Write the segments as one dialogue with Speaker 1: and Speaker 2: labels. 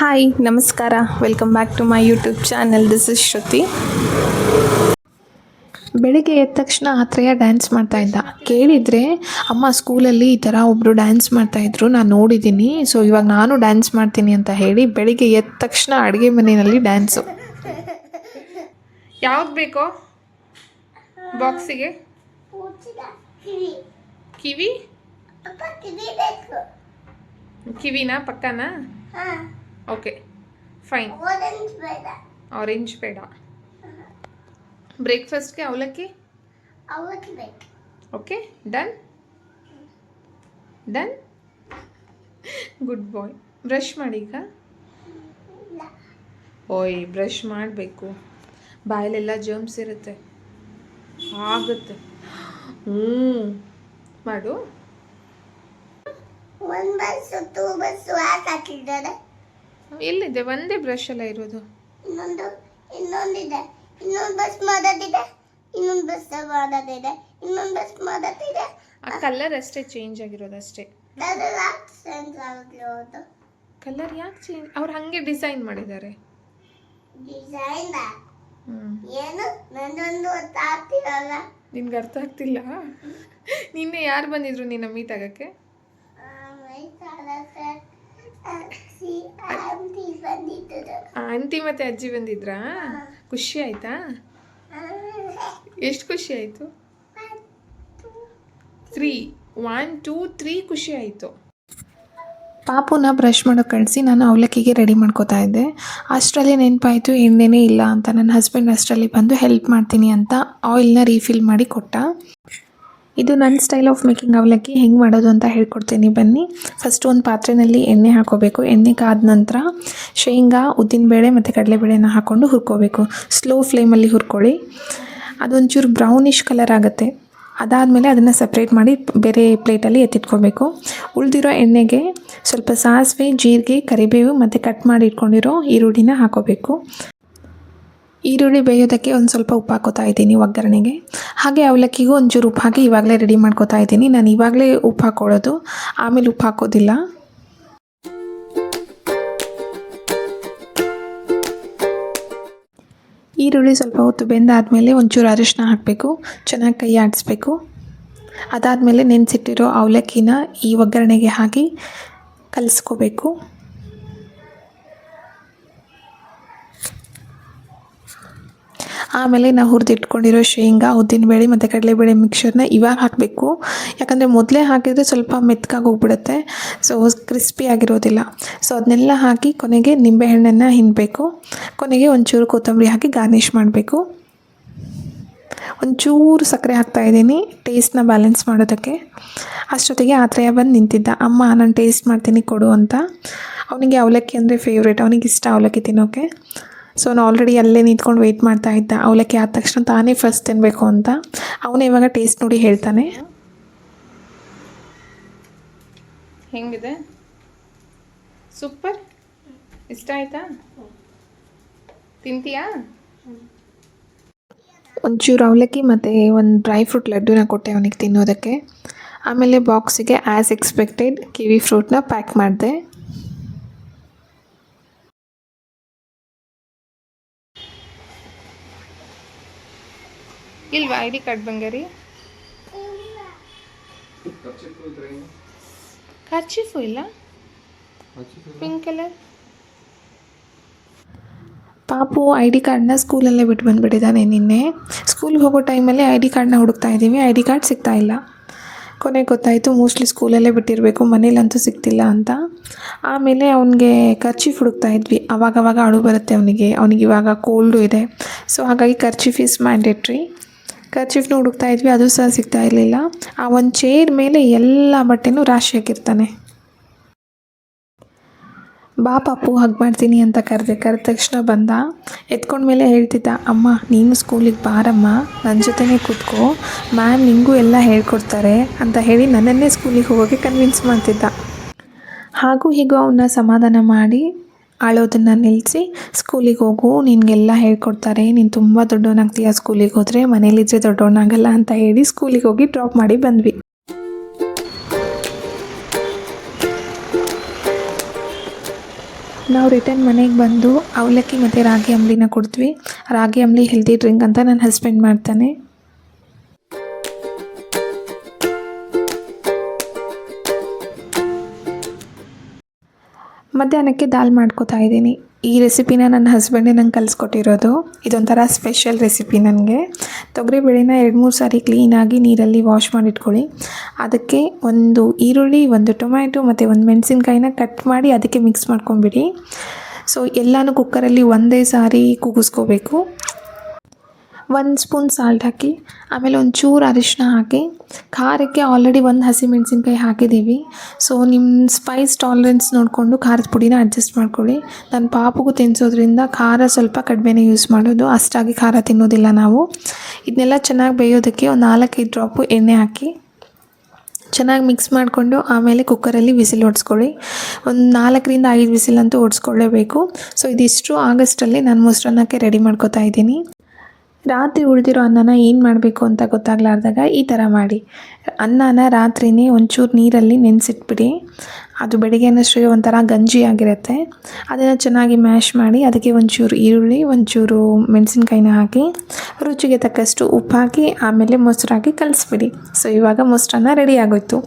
Speaker 1: Hi ನಮಸ್ಕಾರ, welcome back to my YouTube channel. This is Shruti. ಬೆಳಿಗ್ಗೆ ಎದ್ದ ತಕ್ಷಣ ಆತ್ರೇಯ ಡ್ಯಾನ್ಸ್ ಮಾಡ್ತಾಯಿದ್ದ. ಕೇಳಿದರೆ ಅಮ್ಮ ಸ್ಕೂಲಲ್ಲಿ ಈ ಥರ ಒಬ್ಬರು ಡ್ಯಾನ್ಸ್ ಮಾಡ್ತಾಯಿದ್ರು, ನಾನು ನೋಡಿದ್ದೀನಿ, ಸೊ ಇವಾಗ ನಾನು ಡ್ಯಾನ್ಸ್ ಮಾಡ್ತೀನಿ ಅಂತ ಹೇಳಿ ಬೆಳಿಗ್ಗೆ ಎದ್ದ ತಕ್ಷಣ ಅಡುಗೆ ಮನೆಯಲ್ಲಿ ಡ್ಯಾನ್ಸು. ಯಾವ್ದು ಬೇಕೋ ಬಾಕ್ಸಿಗೆ? ಕಿವಿ ಕಿವಿನಾ ಪಕ್ಕನಾ? Okay fine. ಆರೆಂಜ್ ಬೇಡ. ಬ್ರೇಕ್ಫಾಸ್ಟ್ಗೆ ಅವಲಕ್ಕಿ? Okay done done. Good bye. Brush ಮಾಡೀಗ? ಓಯ್ ಬ್ರಷ್ ಮಾಡಬೇಕು, ಬಾಯಲ್ಲೆಲ್ಲ ಜರ್ಮ್ಸ್ ಇರುತ್ತೆ, ಆಗುತ್ತೆ. ಮಾಡು. ಎಲ್ಲಿದೆ? ಒಂದೇ ಬ್ರಷ್ ಎಲ್ಲ ಇರೋದು.
Speaker 2: ಇನ್ನೊಂದಿದೆ, ಇನ್ನೊಂದು ಬಸ್ ಮಾಡೋದಿದೆ, ಇನ್ನೊಂದು ಬಸ್ ಮಾಡೋದಿದೆ, ಇನ್ನೊಂದು ಬಸ್ ಮಾಡೋದಿದೆ.
Speaker 1: ಆ ಕಲರ್ ಅಷ್ಟೇ ಚೇಂಜ್ ಆಗಿರೋದು ಅಷ್ಟೇ. ಕಲರ್ ಯಾಕೆ ಚೇಂಜ್? ಅವ್ರು ಹಾಗೆ ಡಿಸೈನ್ ಮಾಡಿದ್ದಾರೆ.
Speaker 2: ಡಿಸೈನ್ ಏನು ನಂದೊಂದು ಅರ್ಥ ಆಗ್ತಿರಲ್ಲ.
Speaker 1: ನಿನ್ಗೆ ಅರ್ಥ ಆಗ್ತಿಲ್ಲ? ನಿನ್ನೆ ಯಾರು ಬಂದಿದ್ರು ನಿನ್ನ ಮೀಟ್ ಆಗಕ್ಕೆ? ಆಂಟಿ ಮತ್ತೆ ಅಜ್ಜಿ ಬಂದಿದ್ರಾ? ಖುಷಿ ಆಯ್ತಾ? ಎಷ್ಟು ಖುಷಿ ಆಯಿತು? 3 1 2 3 ಖುಷಿ ಆಯಿತು. ಪಾಪುನ ಬ್ರಷ್ ಮಾಡೋಕೆ ಕಳಿಸಿ ನಾನು ಅವಲಕ್ಕಿಗೆ ರೆಡಿ ಮಾಡ್ಕೋತಾ ಇದ್ದೆ. ಅಷ್ಟರಲ್ಲಿ ನೆನಪಾಯಿತು ಎಣ್ಣೆನೇ ಇಲ್ಲ ಅಂತ. ನನ್ನ ಹಸ್ಬೆಂಡ್ ಅಷ್ಟರಲ್ಲಿ ಬಂದು ಹೆಲ್ಪ್ ಮಾಡ್ತೀನಿ ಅಂತ ಆಯಿಲ್ನ ರೀಫಿಲ್ ಮಾಡಿ ಕೊಟ್ಟ. ಇದು ನನ್ನ ಸ್ಟೈಲ್ ಆಫ್ ಮೇಕಿಂಗ್ ಅವಲಕ್ಕಿ. ಹೆಂಗೆ ಮಾಡೋದು ಅಂತ ಹೇಳ್ಕೊಡ್ತೀನಿ ಬನ್ನಿ. ಫಸ್ಟ್ ಒಂದು ಪಾತ್ರೆಯಲ್ಲಿ ಎಣ್ಣೆ ಹಾಕೋಬೇಕು. ಎಣ್ಣೆ ಕಾದ ನಂತರ ಶೇಂಗಾ, ಉದ್ದಿನಬೇಳೆ ಮತ್ತು ಕಡಲೆಬೇಳೆನ ಹಾಕ್ಕೊಂಡು ಹುರ್ಕೋಬೇಕು. ಸ್ಲೋ ಫ್ಲೇಮಲ್ಲಿ ಹುರ್ಕೊಳ್ಳಿ. ಅದೊಂಚೂರು ಬ್ರೌನಿಷ್ ಕಲರ್ ಆಗುತ್ತೆ. ಅದಾದಮೇಲೆ ಅದನ್ನು ಸಪ್ರೇಟ್ ಮಾಡಿ ಬೇರೆ ಪ್ಲೇಟಲ್ಲಿ ಎತ್ತಿಟ್ಕೋಬೇಕು. ಉಳಿದಿರೋ ಎಣ್ಣೆಗೆ ಸ್ವಲ್ಪ ಸಾಸಿವೆ, ಜೀರಿಗೆ, ಕರಿಬೇವು ಮತ್ತು ಕಟ್ ಮಾಡಿ ಇಟ್ಕೊಂಡಿರೋ ಈರುಳ್ಳಿನ ಹಾಕೋಬೇಕು. ಈರುಳ್ಳಿ ಬೇಯೋದಕ್ಕೆ ಒಂದು ಸ್ವಲ್ಪ ಉಪ್ಪು ಹಾಕೋತಾ ಇದ್ದೀನಿ ಒಗ್ಗರಣೆಗೆ. ಹಾಗೆ ಅವಲಕ್ಕಿಗೂ ಒಂಚೂರು ಉಪ್ಪು ಹಾಕಿ ಇವಾಗಲೇ ರೆಡಿ ಮಾಡ್ಕೋತಾ ಇದ್ದೀನಿ. ನಾನು ಇವಾಗಲೇ ಉಪ್ಪು ಹಾಕೊಳ್ಳೋದು, ಆಮೇಲೆ ಉಪ್ಪು ಹಾಕೋದಿಲ್ಲ. ಈರುಳ್ಳಿ ಸ್ವಲ್ಪ ಹೊತ್ತು ಬೆಂದಾದಮೇಲೆ ಒಂಚೂರು ಅರಿಶಿನ ಹಾಕಬೇಕು, ಚೆನ್ನಾಗಿ ಕೈ ಆಡಿಸ್ಬೇಕು. ಅದಾದಮೇಲೆ ನೆನೆಸಿಟ್ಟಿರೋ ಅವಲಕ್ಕಿನ ಈ ಒಗ್ಗರಣೆಗೆ ಹಾಕಿ ಕಲಿಸ್ಕೋಬೇಕು. ಆಮೇಲೆ ನಾವು ಹುರಿದಿಟ್ಕೊಂಡಿರೋ ಶೇಂಗಾ, ಉದ್ದಿನಬೇಳೆ ಮತ್ತು ಕಡಲೆಬೇಳೆ ಮಿಕ್ಸರ್ನ ಇವಾಗ ಹಾಕಬೇಕು. ಯಾಕಂದರೆ ಮೊದಲೇ ಹಾಕಿದರೆ ಸ್ವಲ್ಪ ಮೆತ್ತಗಾಗಿ ಹೋಗ್ಬಿಡುತ್ತೆ, ಸೊ ಕ್ರಿಸ್ಪಿ ಆಗಿರೋದಿಲ್ಲ. ಸೊ ಅದನ್ನೆಲ್ಲ ಹಾಕಿ ಕೊನೆಗೆ ನಿಂಬೆಹಣ್ಣನ್ನು ಹಿಂಡಬೇಕು. ಕೊನೆಗೆ ಒಂಚೂರು ಕೊತ್ತಂಬರಿ ಹಾಕಿ ಗಾರ್ನಿಷ್ ಮಾಡಬೇಕು. ಒಂಚೂರು ಸಕ್ಕರೆ ಹಾಕ್ತಾಯಿದ್ದೀನಿ ಟೇಸ್ಟ್ನ ಬ್ಯಾಲೆನ್ಸ್ ಮಾಡೋದಕ್ಕೆ. ಅಷ್ಟೊತ್ತಿಗೆ ಆತ್ರೇಯ ಬಂದು ನಿಂತಿದ್ದ. ಅಮ್ಮ ನಾನು ಟೇಸ್ಟ್ ಮಾಡ್ತೀನಿ ಕೊಡು ಅಂತ. ಅವನಿಗೆ ಅವಲಕ್ಕಿ ಅಂದರೆ ಫೇವ್ರೇಟ್, ಅವನಿಗೆ ಇಷ್ಟ ಅವಲಕ್ಕಿ ತಿನ್ನೋಕ್ಕೆ. ಸೊ ನಾನು ಆಲ್ರೆಡಿ ಅಲ್ಲೇ ನಿಂತ್ಕೊಂಡು ವೆಯ್ಟ್ ಮಾಡ್ತಾ ಇದ್ದ. ಅವಲಕ್ಕಿ ಆದ ತಕ್ಷಣ ತಾನೇ ಫಸ್ಟ್ ತಿನ್ನಬೇಕು ಅಂತ. ಅವನು ಇವಾಗ ಟೇಸ್ಟ್ ನೋಡಿ ಹೇಳ್ತಾನೆ. ಹೆಂಗಿದೆ? ಸೂಪರ್. ಇಷ್ಟ ಆಯ್ತಾ? ತಿಂತೀಯಾ? ಒಂಚೂರು ಅವಲಕ್ಕಿ ಮತ್ತು ಒಂದು ಡ್ರೈ ಫ್ರೂಟ್ ಲಡ್ಡುನ ಕೊಟ್ಟೆ ಅವನಿಗೆ ತಿನ್ನೋದಕ್ಕೆ. ಆಮೇಲೆ ಬಾಕ್ಸಿಗೆ ಆ್ಯಸ್ ಎಕ್ಸ್ಪೆಕ್ಟೆಡ್ ಕಿವಿ ಫ್ರೂಟ್ನ ಪ್ಯಾಕ್ ಮಾಡಿದೆ. ಇಲ್ವಾ I D card Bangari? Kerchief ಇಲ್ಲ? Pink colour. ಪಾಪು ಐ ಡಿ ಕಾರ್ಡ್ನ ಸ್ಕೂಲಲ್ಲೇ ಬಿಟ್ಟು ಬಂದುಬಿಟ್ಟಿದ್ದಾನೆ ನಿನ್ನೆ. ಸ್ಕೂಲ್ಗೆ ಹೋಗೋ ಟೈಮಲ್ಲಿ ಐ ಡಿ ಕಾರ್ಡ್ನ ಹುಡುಕ್ತಾ ಇದ್ದೀವಿ, ಐ ಡಿ ಕಾರ್ಡ್ ಸಿಗ್ತಾ ಇಲ್ಲ. ಕೊನೆಗೆ ಗೊತ್ತಾಯಿತು ಮೋಸ್ಟ್ಲಿ ಸ್ಕೂಲಲ್ಲೇ ಬಿಟ್ಟಿರಬೇಕು, ಮನೇಲಂತೂ ಸಿಗ್ತಿಲ್ಲ ಅಂತ. ಆಮೇಲೆ ಅವನಿಗೆ ಕರ್ಚೀಫ್ ಹುಡುಕ್ತಾ ಇದ್ವಿ. ಆವಾಗವಾಗ ಅಳು ಬರುತ್ತೆ ಅವನಿಗೆ ಇವಾಗ ಕೋಲ್ಡು ಇದೆ, ಸೊ ಹಾಗಾಗಿ ಕರ್ಚೀಫ್ ಈಸ್ ಮ್ಯಾಂಡೇಟ್ರಿ. ಕರ್ಚೀಫ್ನ ಹುಡುಕ್ತಾ ಇದ್ವಿ, ಅದು ಸಹ ಸಿಗ್ತಾ ಇರಲಿಲ್ಲ. ಆ ಒಂದು ಚೇರ್ ಮೇಲೆ ಎಲ್ಲ ಬಟ್ಟೆನೂ ರಾಶಿ ಹಾಕಿರ್ತಾನೆ. ಬಾ ಪಾಪು ಹಗ್ ಮಾಡ್ತೀನಿ ಅಂತ ಕರೆದ ತಕ್ಷಣ ಬಂದ. ಎತ್ಕೊಂಡ್ಮೇಲೆ ಹೇಳ್ತಿದ್ದ, ಅಮ್ಮ ನೀನು ಸ್ಕೂಲಿಗೆ ಬಾರಮ್ಮ, ನನ್ನ ಜೊತೆನೇ ಕೂತ್ಕೋ, ಮ್ಯಾಮ್ ನಿಂಗೂ ಎಲ್ಲ ಹೇಳ್ಕೊಡ್ತಾರೆ ಅಂತ ಹೇಳಿ ನನ್ನನ್ನೇ ಸ್ಕೂಲಿಗೆ ಹೋಗೋಕ್ಕೆ ಕನ್ವಿನ್ಸ್ ಮಾಡ್ತಿದ್ದ. ಹಾಗೂ ಹೀಗೂ ಅವನ್ನ ಸಮಾಧಾನ ಮಾಡಿ ಅಳೋದನ್ನು ನಿಲ್ಲಿಸಿ, ಸ್ಕೂಲಿಗೆ ಹೋಗು, ನಿನಗೆಲ್ಲ ಹೇಳ್ಕೊಡ್ತಾರೆ, ನೀನು ತುಂಬ ದೊಡ್ಡವನಾಗ್ತೀಯ ಸ್ಕೂಲಿಗೆ ಹೋದರೆ, ಮನೇಲಿದ್ದರೆ ದೊಡ್ಡವನಾಗಲ್ಲ ಅಂತ ಹೇಳಿ ಸ್ಕೂಲಿಗೆ ಹೋಗಿ ಡ್ರಾಪ್ ಮಾಡಿ ಬಂದ್ವಿ. ನಾವು ರಿಟರ್ನ್ ಮನೆಗೆ ಬಂದು ಅವಲಕ್ಕಿ ಮತ್ತು ರಾಗಿ ಅಂಬಲಿನ ಕೊಡ್ತೀವಿ. ರಾಗಿ ಅಂಬಲಿ ಹೆಲ್ದಿ ಡ್ರಿಂಕ್ ಅಂತ ನನ್ನ ಹಸ್ಬೆಂಡ್ ಮಾಡ್ತಾನೆ. ಮಧ್ಯಾಹ್ನಕ್ಕೆ ದಾಲ್ ಮಾಡ್ಕೋತಾ ಇದ್ದೀನಿ. ಈ ರೆಸಿಪಿನ ನನ್ನ ಹಸ್ಬೆಂಡೇ ನಂಗೆ ಕಲಿಸ್ಕೊಟ್ಟಿರೋದು. ಇದೊಂಥರ ಸ್ಪೆಷಲ್ ರೆಸಿಪಿ ನನಗೆ. ತೊಗರಿಬೇಳೆನ 2-3 ಸಾರಿ ಕ್ಲೀನಾಗಿ ನೀರಲ್ಲಿ ವಾಶ್ ಮಾಡಿಟ್ಕೊಳ್ಳಿ. ಅದಕ್ಕೆ ಒಂದು ಈರುಳ್ಳಿ, ಒಂದು ಟೊಮ್ಯಾಟೊ ಮತ್ತು ಒಂದು ಮೆಣಸಿನ್ಕಾಯಿನ ಕಟ್ ಮಾಡಿ ಅದಕ್ಕೆ ಮಿಕ್ಸ್ ಮಾಡ್ಕೊಂಬಿಡಿ. ಸೊ ಎಲ್ಲನೂ ಕುಕ್ಕರಲ್ಲಿ ಒಂದೇ ಸಾರಿ ಕೂಗಿಸ್ಕೋಬೇಕು. 1 ಸ್ಪೂನ್ ಸಾಲ್ಟ್ ಹಾಕಿ, ಆಮೇಲೆ ಒಂಚೂರು ಅರಿಶಿನ ಹಾಕಿ, ಖಾರಕ್ಕೆ ಆಲ್ರೆಡಿ 1 ಹಸಿಮೆಣಸಿನ್ಕಾಯಿ ಹಾಕಿದ್ದೀವಿ. ಸೊ ನಿಮ್ಮ ಸ್ಪೈಸ್ ಟಾಲರೆನ್ಸ್ ನೋಡಿಕೊಂಡು ಖಾರದ ಪುಡಿನ ಅಡ್ಜಸ್ಟ್ ಮಾಡ್ಕೊಳ್ಳಿ. ನನ್ನ ಪಾಪಗೂ ತಿನ್ನಿಸೋದ್ರಿಂದ ಖಾರ ಸ್ವಲ್ಪ ಕಡಿಮೆನೇ ಯೂಸ್ ಮಾಡೋದು, ಅಷ್ಟಾಗಿ ಖಾರ ತಿನ್ನೋದಿಲ್ಲ ನಾವು. ಇದನ್ನೆಲ್ಲ ಚೆನ್ನಾಗಿ ಬೇಯೋದಕ್ಕೆ ಒಂದು 4-5 ಡ್ರಾಪು ಎಣ್ಣೆ ಹಾಕಿ ಚೆನ್ನಾಗಿ ಮಿಕ್ಸ್ ಮಾಡಿಕೊಂಡು ಆಮೇಲೆ ಕುಕ್ಕರಲ್ಲಿ ವಿಸಿಲ್ ಹೊಡ್ಸ್ಕೊಳ್ಳಿ. ಒಂದು 4-5 ವಿಸಿಲ್ ಅಂತೂ ಹೊಡ್ಸ್ಕೊಳ್ಳೇಬೇಕು. ಸೊ ಇದಿಷ್ಟು ಆಗಸ್ಟಲ್ಲಿ ನಾನು ಮೊಸರನ್ನಕ್ಕೆ ರೆಡಿ ಮಾಡ್ಕೋತಾ ಇದ್ದೀನಿ. ರಾತ್ರಿ ಉಳಿದಿರೋ ಅನ್ನನ ಏನು ಮಾಡಬೇಕು ಅಂತ ಗೊತ್ತಾಗಲಾರ್ದಾಗ ಈ ಥರ ಮಾಡಿ. ಅನ್ನನ ರಾತ್ರಿಯೇ ಒಂಚೂರು ನೀರಲ್ಲಿ ನೆನೆಸಿಟ್ಬಿಡಿ. ಅದು ಬೆಳಗ್ಗೆ ಅನ್ನೋಷ್ಟರಲ್ಲಿ ಒಂಥರ ಗಂಜಿ ಆಗಿರುತ್ತೆ. ಅದನ್ನು ಚೆನ್ನಾಗಿ ಮ್ಯಾಶ್ ಮಾಡಿ ಅದಕ್ಕೆ ಒಂಚೂರು ಈರುಳ್ಳಿ, ಒಂಚೂರು ಮೆಣಸಿನ್ಕಾಯಿನ ಹಾಕಿ, ರುಚಿಗೆ ತಕ್ಕಷ್ಟು ಉಪ್ಪು ಹಾಕಿ, ಆಮೇಲೆ ಮೊಸರು ಹಾಕಿ ಕಲಿಸ್ಬಿಡಿ. ಸೊ ಇವಾಗ ಮೊಸರನ್ನ ರೆಡಿ ಆಗೋಯ್ತು.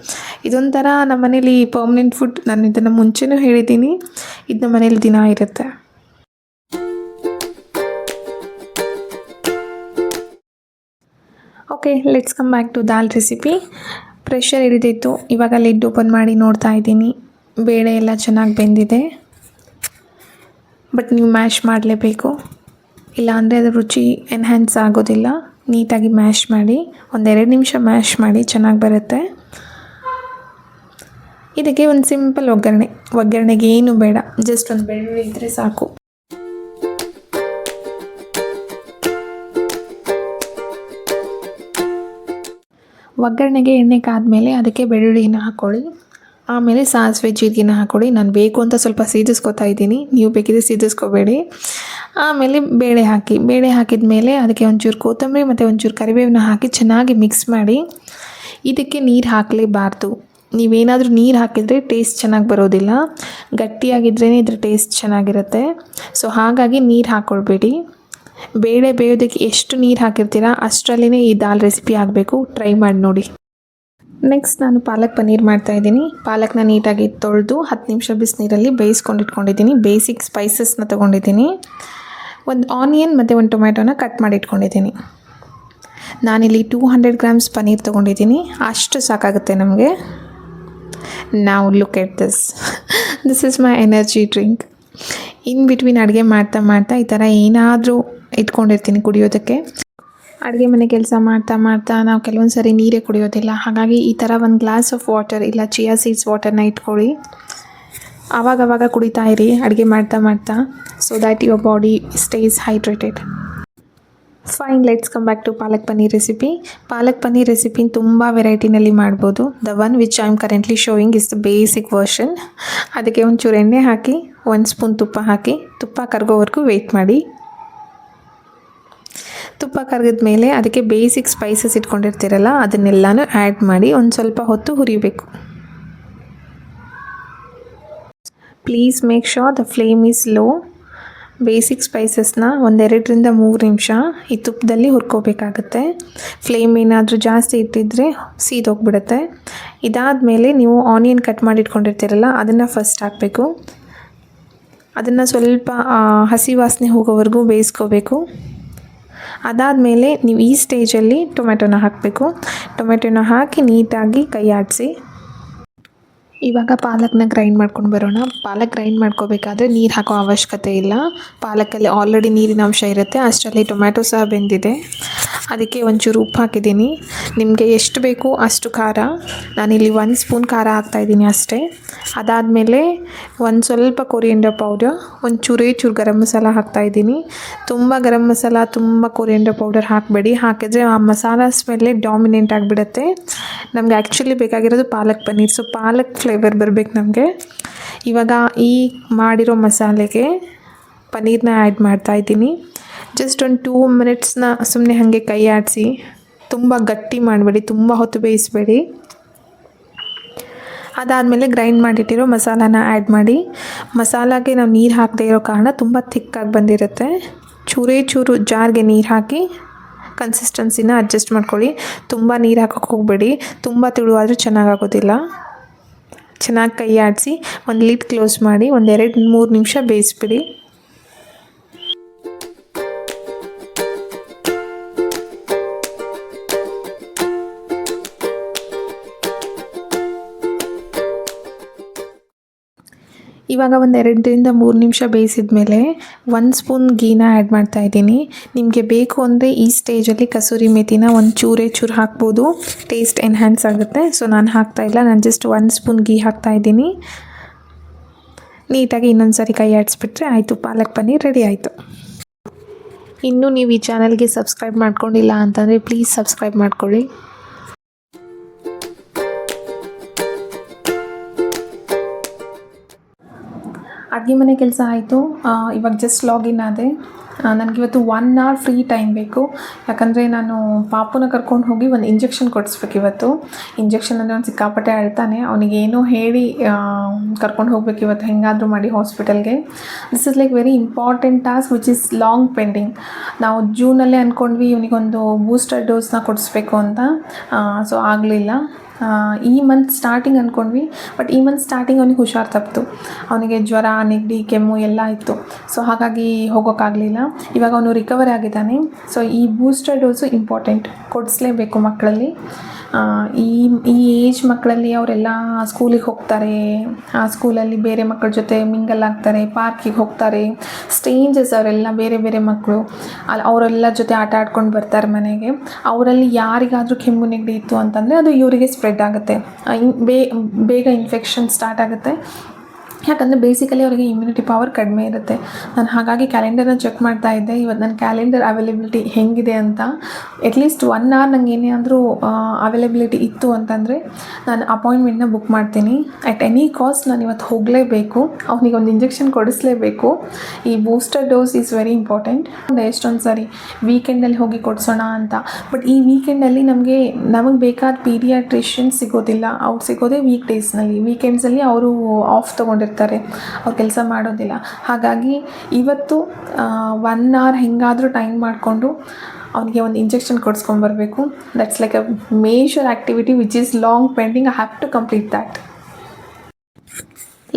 Speaker 1: ಇದೊಂಥರ ನಮ್ಮ ಮನೇಲಿ ಪರ್ಮನೆಂಟ್ ಫುಡ್. ನಾನು ಇದನ್ನು ಮುಂಚೆನೂ ಹೇಳಿದ್ದೀನಿ, ಇದು ನಮ್ಮ ಮನೇಲಿ ದಿನ ಇರುತ್ತೆ. Okay, let's come back to dal recipe. Pressure ಹಿಡಿದಿತ್ತು. ಇವಾಗ ಲಿಡ್ ಓಪನ್ ಮಾಡಿ ನೋಡ್ತಾ ಇದ್ದೀನಿ. ಬೇಳೆ ಎಲ್ಲ ಚೆನ್ನಾಗಿ ಬೆಂದಿದೆ. ಬಟ್ ನೀವು ಮ್ಯಾಶ್ ಮಾಡಲೇಬೇಕು, ಇಲ್ಲಾಂದರೆ ಅದರ ರುಚಿ ಎನ್ಹ್ಯಾನ್ಸ್ ಆಗೋದಿಲ್ಲ. ನೀಟಾಗಿ ಮ್ಯಾಶ್ ಮಾಡಿ, 1-2 ನಿಮಿಷ ಮ್ಯಾಶ್ ಮಾಡಿ, ಚೆನ್ನಾಗಿ ಬರುತ್ತೆ. ಇದಕ್ಕೆ ಒಂದು ಸಿಂಪಲ್ ಒಗ್ಗರಣೆಗೆ ಏನು ಬೇಡ, ಜಸ್ಟ್ ಒಂದು ಬೆಳ್ಳುಳ್ಳಿ ಇದ್ದರೆ ಸಾಕು. ಒಗ್ಗರಣೆಗೆ ಎಣ್ಣೆ ಕಾದ್ಮೇಲೆ ಅದಕ್ಕೆ ಬೆಳ್ಳುಳ್ಳಿನ ಹಾಕ್ಕೊಳ್ಳಿ. ಆಮೇಲೆ ಸಾಸಿವೆ ಜೀರಿಗೆನ ಹಾಕ್ಕೊಳ್ಳಿ. ನಾನು ಬೇಕು ಅಂತ ಸ್ವಲ್ಪ ಸೀದಿಸ್ಕೊತಾ ಇದ್ದೀನಿ, ನೀವು ಬೇಕಿದ್ರೆ ಸೀದಿಸ್ಕೋಬೇಡಿ. ಆಮೇಲೆ ಬೇಳೆ ಹಾಕಿದ ಮೇಲೆ ಅದಕ್ಕೆ ಒಂಚೂರು ಕೊತ್ತಂಬರಿ ಮತ್ತು ಒಂಚೂರು ಕರಿಬೇವನ್ನ ಹಾಕಿ ಚೆನ್ನಾಗಿ ಮಿಕ್ಸ್ ಮಾಡಿ. ಇದಕ್ಕೆ ನೀರು ಹಾಕಲೇಬಾರ್ದು. ನೀವೇನಾದರೂ ನೀರು ಹಾಕಿದರೆ ಟೇಸ್ಟ್ ಚೆನ್ನಾಗಿ ಬರೋದಿಲ್ಲ. ಗಟ್ಟಿಯಾಗಿದ್ರೇ ಇದ್ರ ಟೇಸ್ಟ್ ಚೆನ್ನಾಗಿರುತ್ತೆ. ಸೊ ಹಾಗಾಗಿ ನೀರು ಹಾಕ್ಕೊಳ್ಬೇಡಿ. ಬೇಳೆ ಬೇಯೋದಕ್ಕೆ ಎಷ್ಟು ನೀರು ಹಾಕಿರ್ತೀರ ಅಷ್ಟರಲ್ಲೇ ಈ ದಾಲ್ ರೆಸಿಪಿ ಆಗಬೇಕು. ಟ್ರೈ ಮಾಡಿ ನೋಡಿ. ನೆಕ್ಸ್ಟ್ ನಾನು ಪಾಲಕ್ ಪನ್ನೀರ್ ಮಾಡ್ತಾಯಿದ್ದೀನಿ. ಪಾಲಕ್ನ ನೀಟಾಗಿ ತೊಳೆದು 10 ನಿಮಿಷ ಬಿಸಿನೀರಲ್ಲಿ ಬೇಯಿಸ್ಕೊಂಡಿಟ್ಕೊಂಡಿದ್ದೀನಿ. ಬೇಸಿಕ್ ಸ್ಪೈಸಸ್ನ ತೊಗೊಂಡಿದ್ದೀನಿ. ಒಂದು ಆನಿಯನ್ ಮತ್ತು ಒಂದು ಟೊಮ್ಯಾಟೋನ ಕಟ್ ಮಾಡಿ ಇಟ್ಕೊಂಡಿದ್ದೀನಿ. ನಾನಿಲ್ಲಿ 200 ಗ್ರಾಮ್ಸ್ ಪನ್ನೀರ್ ತೊಗೊಂಡಿದ್ದೀನಿ. ಅಷ್ಟು ಸಾಕಾಗುತ್ತೆ ನಮಗೆ. ನಾವು look at this is my energy drink. In between ಅಡುಗೆ ಮಾಡ್ತಾ ಈ ಥರ ಏನಾದರೂ ಇಟ್ಕೊಂಡಿರ್ತೀನಿ ಕುಡಿಯೋದಕ್ಕೆ. ಅಡುಗೆ ಮನೆ ಕೆಲಸ ಮಾಡ್ತಾ ನಾವು ಕೆಲವೊಂದು ಸರಿ ನೀರೇ ಕುಡಿಯೋದಿಲ್ಲ. ಹಾಗಾಗಿ ಈ ಥರ ಒಂದು ಗ್ಲಾಸ್ ಆಫ್ ವಾಟರ್ ಇಲ್ಲ ಚಿಯಾ ಸೀಡ್ಸ್ ವಾಟರ್ನ ಇಟ್ಕೊಳ್ಳಿ. ಆವಾಗವಾಗ ಕುಡಿತಾ ಇರಿ ಅಡುಗೆ ಮಾಡ್ತಾ, so that your body stays hydrated. Fine, let's come back to palak paneer recipe. Palak paneer ರೆಸಿಪಿನ ತುಂಬ ವೆರೈಟಿನಲ್ಲಿ ಮಾಡ್ಬೋದು. The one which I am currently showing is the basic version. ಅದಕ್ಕೆ ಒಂಚೂರು ಎಣ್ಣೆ ಹಾಕಿ, 1 ಸ್ಪೂನ್ ತುಪ್ಪ ಹಾಕಿ, ತುಪ್ಪ ಕರಗೋವರೆಗೂ ವೆಯ್ಟ್ ಮಾಡಿ. ತುಪ್ಪ ಕರಗಿದ ಮೇಲೆ ಅದಕ್ಕೆ ಬೇಸಿಕ್ ಸ್ಪೈಸಸ್ ಇಟ್ಕೊಂಡಿರ್ತೀರಲ್ಲ ಅದನ್ನೆಲ್ಲನೂ ಆ್ಯಡ್ ಮಾಡಿ ಒಂದು ಸ್ವಲ್ಪ ಹೊತ್ತು ಹುರಿಬೇಕು. Please make sure the flame is low. Basic ಸ್ಪೈಸಸ್ನ 1-2-3 ನಿಮಿಷ ಈ ತುಪ್ಪದಲ್ಲಿ ಹುರ್ಕೋಬೇಕಾಗತ್ತೆ. ಫ್ಲೇಮ್ ಏನಾದರೂ ಜಾಸ್ತಿ ಇಟ್ಟಿದ್ರೆ ಸೀದೋಗ್ಬಿಡುತ್ತೆ. ಇದಾದಮೇಲೆ ನೀವು ಆನಿಯನ್ ಕಟ್ ಮಾಡಿ ಇಟ್ಕೊಂಡಿರ್ತೀರಲ್ಲ ಅದನ್ನು ಫಸ್ಟ್ ಹಾಕಬೇಕು. ಅದನ್ನು ಸ್ವಲ್ಪ ಹಸಿ ವಾಸನೆ ಹೋಗೋವರೆಗೂ ಬೇಯಿಸ್ಕೋಬೇಕು. ಅದಾದಮೇಲೆ ನೀವು ಈ ಸ್ಟೇಜಲ್ಲಿ ಟೊಮೆಟೊನ ಹಾಕಬೇಕು. ಟೊಮೆಟೊನ ಹಾಕಿ ನೀಟಾಗಿ ಕೈ ಆಡಿಸಿ. ಇವಾಗ ಪಾಲಕ್ನ ಗ್ರೈಂಡ್ ಮಾಡ್ಕೊಂಡು ಬರೋಣ. ಪಾಲಕ್ ಗ್ರೈಂಡ್ ಮಾಡ್ಕೋಬೇಕಾದ್ರೆ ನೀರು ಹಾಕೋ ಅವಶ್ಯಕತೆ ಇಲ್ಲ. ಪಾಲಕಲ್ಲಿ ಆಲ್ರೆಡಿ ನೀರಿನ ಅಂಶ ಇರುತ್ತೆ. ಅಷ್ಟರಲ್ಲಿ ಟೊಮ್ಯಾಟೊ ಸಹ ಬೆಂದಿದೆ. ಅದಕ್ಕೆ ಒಂಚೂರು ಉಪ್ಪು ಹಾಕಿದ್ದೀನಿ. ನಿಮಗೆ ಎಷ್ಟು ಬೇಕು ಅಷ್ಟು ಖಾರ. ನಾನಿಲ್ಲಿ 1 ಸ್ಪೂನ್ ಖಾರ ಹಾಕ್ತಾಯಿದ್ದೀನಿ ಅಷ್ಟೇ. ಅದಾದಮೇಲೆ ಒಂದು ಸ್ವಲ್ಪ ಕೊರಿಯಂಡರ್ ಪೌಡರ್, ಒಂಚೂರು ಗರಂ ಮಸಾಲ ಹಾಕ್ತಾಯಿದ್ದೀನಿ. ತುಂಬ ಗರಂ ಮಸಾಲ, ತುಂಬ ಕೊರಿಯಂಡರ್ ಪೌಡರ್ ಹಾಕಬೇಡಿ. ಹಾಕಿದರೆ ಆ ಮಸಾಲ ಸ್ಮೆಲ್ಲೇ ಡಾಮಿನೆಂಟ್ ಆಗಿಬಿಡುತ್ತೆ. ನಮಗೆ ಆ್ಯಕ್ಚುಲಿ ಬೇಕಾಗಿರೋದು ಪಾಲಕ್ ಪನ್ನೀರ್. ಸೊ ಪಾಲಕ್ ಫ್ಲೇವರ್ ಬರಬೇಕು ನಮಗೆ. ಇವಾಗ ಈ ಮಾಡಿರೋ ಮಸಾಲೆಗೆ ಪನ್ನೀರನ್ನ ಆ್ಯಡ್ ಮಾಡ್ತಾಯಿದ್ದೀನಿ. ಜಸ್ಟ್ ಒಂದು 2 ಮಿನಿಟ್ಸ್ನ ಸುಮ್ಮನೆ ಹಾಗೆ ಕೈ ಆಡಿಸಿ. ತುಂಬ ಗಟ್ಟಿ ಮಾಡಬೇಡಿ, ತುಂಬ ಹೊತ್ತು ಬೇಯಿಸಬೇಡಿ. ಅದಾದಮೇಲೆ ಗ್ರೈಂಡ್ ಮಾಡಿಟ್ಟಿರೋ ಮಸಾಲಾನ ಆ್ಯಡ್ ಮಾಡಿ. ಮಸಾಲಾಗೆ ನಾವು ನೀರು ಹಾಕದೇ ಇರೋ ಕಾರಣ ತುಂಬ ಥಿಕ್ಕಾಗಿ ಬಂದಿರುತ್ತೆ. ಚೂರೇ ಚೂರು ಜಾರ್ಗೆ ನೀರು ಹಾಕಿ ಕನ್ಸಿಸ್ಟೆನ್ಸಿನ ಅಡ್ಜಸ್ಟ್ ಮಾಡ್ಕೊಳ್ಳಿ. ತುಂಬ ನೀರು ಹಾಕೋಕ್ಕೆ ಹೋಗಬೇಡಿ, ತುಂಬ ತೆಳುವಾದರೂ ಚೆನ್ನಾಗಾಗೋದಿಲ್ಲ. ಚೆನ್ನಾಗಿ ಕೈ ಆಡಿಸಿ ಒಂದು ಲಿಡ್ ಕ್ಲೋಸ್ ಮಾಡಿ ಒಂದು 2-3 ನಿಮಿಷ ಬೇಯಿಸ್ಬಿಡಿ. ಇವಾಗ ಒಂದು 2-3 ನಿಮಿಷ ಬೇಯಿಸಿದ ಮೇಲೆ 1 ಸ್ಪೂನ್ ಗೀನ ಆ್ಯಡ್ ಮಾಡ್ತಾಯಿದ್ದೀನಿ. ನಿಮಗೆ ಬೇಕು ಅಂದರೆ ಈ ಸ್ಟೇಜಲ್ಲಿ ಕಸೂರಿ ಮೇಥಿನ ಒಂದು ಚೂರೇ ಚೂರು ಹಾಕ್ಬೋದು, ಟೇಸ್ಟ್ ಎನ್ಹ್ಯಾನ್ಸ್ ಆಗುತ್ತೆ. ಸೊ ನಾನು ಹಾಕ್ತಾಯಿಲ್ಲ, ನಾನು ಜಸ್ಟ್ 1 ಸ್ಪೂನ್ ಗೀ ಹಾಕ್ತಾಯಿದ್ದೀನಿ. ನೀಟಾಗಿ ಇನ್ನೊಂದು ಸಾರಿ ಕೈ ಆಡಿಸ್ಬಿಟ್ರೆ ಆಯಿತು, ಪಾಲಕ್ ಪನ್ನೀರ್ ರೆಡಿ ಆಯಿತು. ಇನ್ನೂ ನೀವು ಈ ಚಾನಲ್ಗೆ ಸಬ್ಸ್ಕ್ರೈಬ್ ಮಾಡ್ಕೊಂಡಿಲ್ಲ ಅಂತಂದರೆ ಪ್ಲೀಸ್ ಸಬ್ಸ್ಕ್ರೈಬ್ ಮಾಡ್ಕೊಳ್ಳಿ. ಅಡುಗೆ ಮನೆ ಕೆಲಸ ಆಯಿತು. ಇವಾಗ ಜಸ್ಟ್ ಲಾಗಿನ್ ಆದೆ. ನನಗಿವತ್ತು 1 ಅವರ್ ಫ್ರೀ ಟೈಮ್ ಬೇಕು, ಯಾಕಂದರೆ ನಾನು ಪಾಪುನ ಕರ್ಕೊಂಡು ಹೋಗಿ ಒಂದು ಇಂಜೆಕ್ಷನ್ ಕೊಡಿಸ್ಬೇಕು ಇವತ್ತು. ಇಂಜೆಕ್ಷನ್ ಅಂದರೆ ಒಂದು ಸಿಕ್ಕಾಪಟ್ಟೆ ಅಳ್ತಾನೆ, ಅವನಿಗೇನೋ ಹೇಳಿ ಕರ್ಕೊಂಡು ಹೋಗ್ಬೇಕು ಇವತ್ತು ಹೆಂಗಾದರೂ ಮಾಡಿ ಹಾಸ್ಪಿಟಲ್ಗೆ. This is like very important task which is long pending. ನಾವು ಜೂನಲ್ಲೇ ಅಂದ್ಕೊಂಡ್ವಿ ಇವನಿಗೊಂದು ಬೂಸ್ಟರ್ ಡೋಸ್ನ ಕೊಡಿಸ್ಬೇಕು ಅಂತ, ಸೊ ಆಗಲಿಲ್ಲ. ಈ ಮಂತ್ ಸ್ಟಾರ್ಟಿಂಗ್ ಅಂದ್ಕೊಂಡ್ವಿ, ಬಟ್ ಈ ಮಂತ್ ಸ್ಟಾರ್ಟಿಂಗ್ ಅವನಿಗೆ ಹುಷಾರು ತಪ್ಪಿತು. ಅವನಿಗೆ ಜ್ವರ, ನೆಗಡಿ, ಕೆಮ್ಮು ಎಲ್ಲ ಇತ್ತು. ಸೊ ಹಾಗಾಗಿ ಹೋಗೋಕ್ಕಾಗಲಿಲ್ಲ. ಇವಾಗ ಅವನು ರಿಕವರಿ ಆಗಿದ್ದಾನೆ. ಸೊ ಈ ಬೂಸ್ಟರ್ ಡೋಸು ಇಂಪಾರ್ಟೆಂಟ್, ಕೊಡಿಸ್ಲೇಬೇಕು ಮಕ್ಕಳಲ್ಲಿ. ಈ ಏಜ್ ಮಕ್ಕಳಲ್ಲಿ ಅವರೆಲ್ಲ ಸ್ಕೂಲಿಗೆ ಹೋಗ್ತಾರೆ, ಆ ಸ್ಕೂಲಲ್ಲಿ ಬೇರೆ ಮಕ್ಕಳ ಜೊತೆ ಮಿಂಗಲ್ ಆಗ್ತಾರೆ, ಪಾರ್ಕಿಗೆ ಹೋಗ್ತಾರೆ. ಸ್ಟ್ರೇಂಜರ್ಸ್ ಅವರೆಲ್ಲ, ಬೇರೆ ಬೇರೆ ಮಕ್ಕಳು ಅವರೆಲ್ಲ ಜೊತೆ ಆಟ ಆಡ್ಕೊಂಡು ಬರ್ತಾರೆ ಮನೆಗೆ. ಅವರಲ್ಲಿ ಯಾರಿಗಾದರೂ ಕೆಮ್ಮು ನೆಗಡಿ ಇತ್ತು ಅಂತಂದರೆ ಅದು ಇವರಿಗೆ ಸ್ಪ್ರೆಡ್ ಆಗುತ್ತೆ, ಬೇಗ ಇನ್ಫೆಕ್ಷನ್ ಸ್ಟಾರ್ಟ್ ಆಗುತ್ತೆ. ಯಾಕಂದರೆ ಬೇಸಿಕಲಿ ಅವರಿಗೆ ಇಮ್ಯುನಿಟಿ ಪವರ್ ಕಡಿಮೆ ಇರುತ್ತೆ. ನಾನು ಹಾಗಾಗಿ ಕ್ಯಾಲೆಂಡರ್ನ ಚೆಕ್ ಮಾಡ್ತಾ ಇದ್ದೆ, ಇವತ್ತು ನನ್ನ ಕ್ಯಾಲೆಂಡರ್ ಅವೈಲೇಬಿಲಿಟಿ ಹೆಂಗಿದೆ ಅಂತ. ಅಟ್ಲೀಸ್ಟ್ 1 ಅವರ್ ನಂಗೆ ಏನೇ ಆದರೂ ಅವೈಲೇಬಿಲಿಟಿ ಇತ್ತು ಅಂತಂದರೆ ನಾನು ಅಪಾಯಿಂಟ್ಮೆಂಟ್ನ ಬುಕ್ ಮಾಡ್ತೀನಿ. ಅಟ್ ಎನಿ ಕಾಸ್ಟ್ ನಾನು ಇವತ್ತು ಹೋಗಲೇಬೇಕು, ಅವನಿಗೆ ಒಂದು ಇಂಜೆಕ್ಷನ್ ಕೊಡಿಸ್ಲೇಬೇಕು. ಈ booster dose is very important. ಎಷ್ಟೊಂದು ಸಾರಿ ವೀಕೆಂಡಲ್ಲಿ ಹೋಗಿ ಕೊಡಿಸೋಣ ಅಂತ, ಬಟ್ ಈ ವೀಕೆಂಡಲ್ಲಿ ನಮಗೆ ಬೇಕಾದ ಪೀಡಿಯಾಟ್ರಿಷಿಯನ್ ಸಿಗೋದಿಲ್ಲ. ಅವ್ರು ಸಿಗೋದೇ ವೀಕ್ ಡೇಸ್ನಲ್ಲಿ. ವೀಕೆಂಡ್ಸಲ್ಲಿ ಅವರು ಆಫ್ ತೊಗೊಂಡಿರ್ತಾರೆ, ಅವ್ರು ಕೆಲಸ ಮಾಡೋದಿಲ್ಲ. ಹಾಗಾಗಿ ಇವತ್ತು 1 ಅವರ್ ಹೆಂಗಾದರೂ ಟೈಮ್ ಮಾಡಿಕೊಂಡು ಅವನಿಗೆ ಒಂದು ಇಂಜೆಕ್ಷನ್ ಕೊಡಿಸ್ಕೊಂಬರ್ಬೇಕು. That's like a major activity which is long pending. I have to complete that.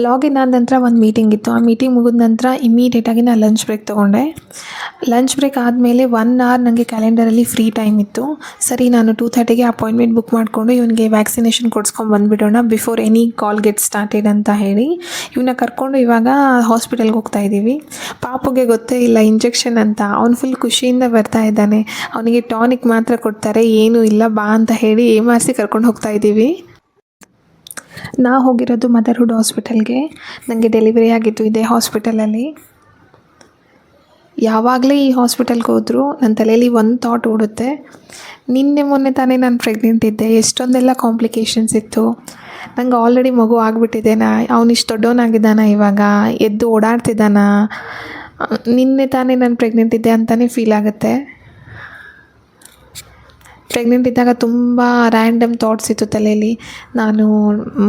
Speaker 1: Login ಆದ ನಂತರ ಒಂದು ಮೀಟಿಂಗ್ ಇತ್ತು. ಆ ಮೀಟಿಂಗ್ ಮುಗಿದ ನಂತರ ಇಮಿಡಿಯೇಟಾಗಿ ನಾನು ಲಂಚ್ ಬ್ರೇಕ್ ತೊಗೊಂಡೆ. ಲಂಚ್ ಬ್ರೇಕ್ ಆದಮೇಲೆ 1 ಅವರ್ ನನಗೆ ಕ್ಯಾಲೆಂಡರಲ್ಲಿ ಫ್ರೀ ಟೈಮ್ ಇತ್ತು. ಸರಿ, ನಾನು 2:30ಗೆ ಅಪಾಯಿಂಟ್ಮೆಂಟ್ ಬುಕ್ ಮಾಡಿಕೊಂಡು ಇವನಿಗೆ ವ್ಯಾಕ್ಸಿನೇಷನ್ ಕೊಡ್ಸ್ಕೊಂಡು ಬಂದುಬಿಡೋಣ ಬಿಫೋರ್ ಎನಿ ಕಾಲ್ ಗೆಟ್ ಸ್ಟಾರ್ಟೆಡ್ ಅಂತ ಹೇಳಿ ಇವನ್ನ ಕರ್ಕೊಂಡು ಇವಾಗ ಹಾಸ್ಪಿಟಲ್ಗೆ ಹೋಗ್ತಾ ಇದ್ದೀವಿ. ಪಾಪುಗೆ ಗೊತ್ತೇ ಇಲ್ಲ ಇಂಜೆಕ್ಷನ್ ಅಂತ. ಅವ್ನು ಫುಲ್ ಖುಷಿಯಿಂದ ಬರ್ತಾ ಇದ್ದಾನೆ. ಅವನಿಗೆ ಟಾನಿಕ್ ಮಾತ್ರ ಕೊಡ್ತಾರೆ, ಏನೂ ಇಲ್ಲ ಬಾ ಅಂತ ಹೇಳಿ ಏಮಾರಿಸಿ ಕರ್ಕೊಂಡು ಹೋಗ್ತಾ ಇದ್ದೀವಿ. ನಾ ಹೋಗಿರೋದು ಮದರ್ಹುಡ್ ಹಾಸ್ಪಿಟಲ್ಗೆ. ನನಗೆ ಡೆಲಿವರಿ ಆಗಿತ್ತು ಇದೇ ಹಾಸ್ಪಿಟಲಲ್ಲಿ. ಯಾವಾಗಲೇ ಈ ಹಾಸ್ಪಿಟಲ್ಗೆ ಹೋದರೂ ನನ್ನ ತಲೆಯಲ್ಲಿ ಒಂದು ಥಾಟ್ ಓಡುತ್ತೆ, ಮೊನ್ನೆ ತಾನೇ ನಾನು ಪ್ರೆಗ್ನೆಂಟ್ ಇದ್ದೆ, ಎಷ್ಟೊಂದೆಲ್ಲ ಕಾಂಪ್ಲಿಕೇಶನ್ಸ್ ಇತ್ತು, ನಂಗೆ ಆಲ್ರೆಡಿ ಮಗು ಆಗಿಬಿಟ್ಟಿದ್ದೇನಾ, ಅವನಿಷ್ಟು ದೊಡ್ಡವನಾಗಿದ್ದಾನ, ಇವಾಗ ಎದ್ದು ಓಡಾಡ್ತಿದ್ದಾನ, ನಿನ್ನೆ ತಾನೇ ನಾನು ಪ್ರೆಗ್ನೆಂಟ್ ಇದ್ದೆ ಅಂತಲೇ ಫೀಲ್ ಆಗುತ್ತೆ. ಪ್ರೆಗ್ನೆಂಟ್ ಇದ್ದಾಗ ತುಂಬ ರ್ಯಾಂಡಮ್ ಥಾಟ್ಸ್ ಇತ್ತು ತಲೆಯಲ್ಲಿ. ನಾನು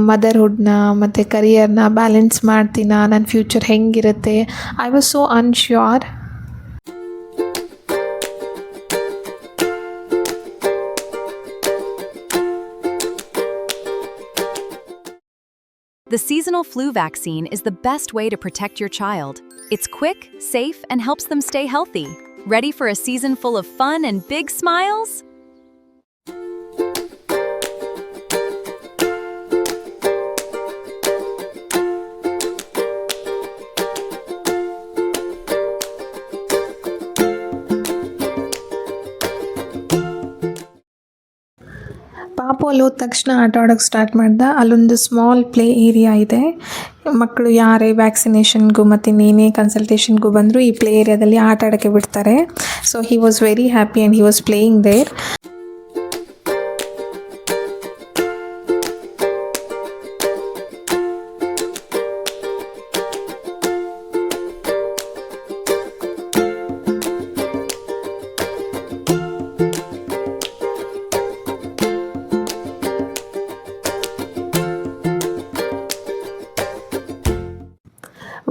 Speaker 1: ಮದರ್ಹುಡ್ನ ಮತ್ತು ಕರಿಯರ್ನ ಬ್ಯಾಲೆನ್ಸ್ ಮಾಡ್ತೀನ, ನನ್ನ ಫ್ಯೂಚರ್ ಹೆಂಗಿರುತ್ತೆ. I was so unsure.
Speaker 3: The seasonal flu vaccine is the best way to protect your child. It's quick, safe, and helps them stay healthy. Ready for a season full of fun and big smiles?
Speaker 1: ಪಾಪು ಅಲ್ಲಿ ಹೋದ ತಕ್ಷಣ ಆಟ ಆಡೋಕ್ಕೆ start ಮಾಡ್ದ. ಅಲ್ಲೊಂದು small play area ಇದೆ. ಮಕ್ಕಳು ಯಾರೇ ವ್ಯಾಕ್ಸಿನೇಷನ್ಗೂ ಮತ್ತು ಇನ್ನೇನೇ ಕನ್ಸಲ್ಟೇಷನ್ಗೂ ಬಂದರೂ ಈ ಪ್ಲೇ ಏರಿಯಾದಲ್ಲಿ ಆಟ ಆಡೋಕ್ಕೆ ಬಿಡ್ತಾರೆ. So he was very happy and he was playing there.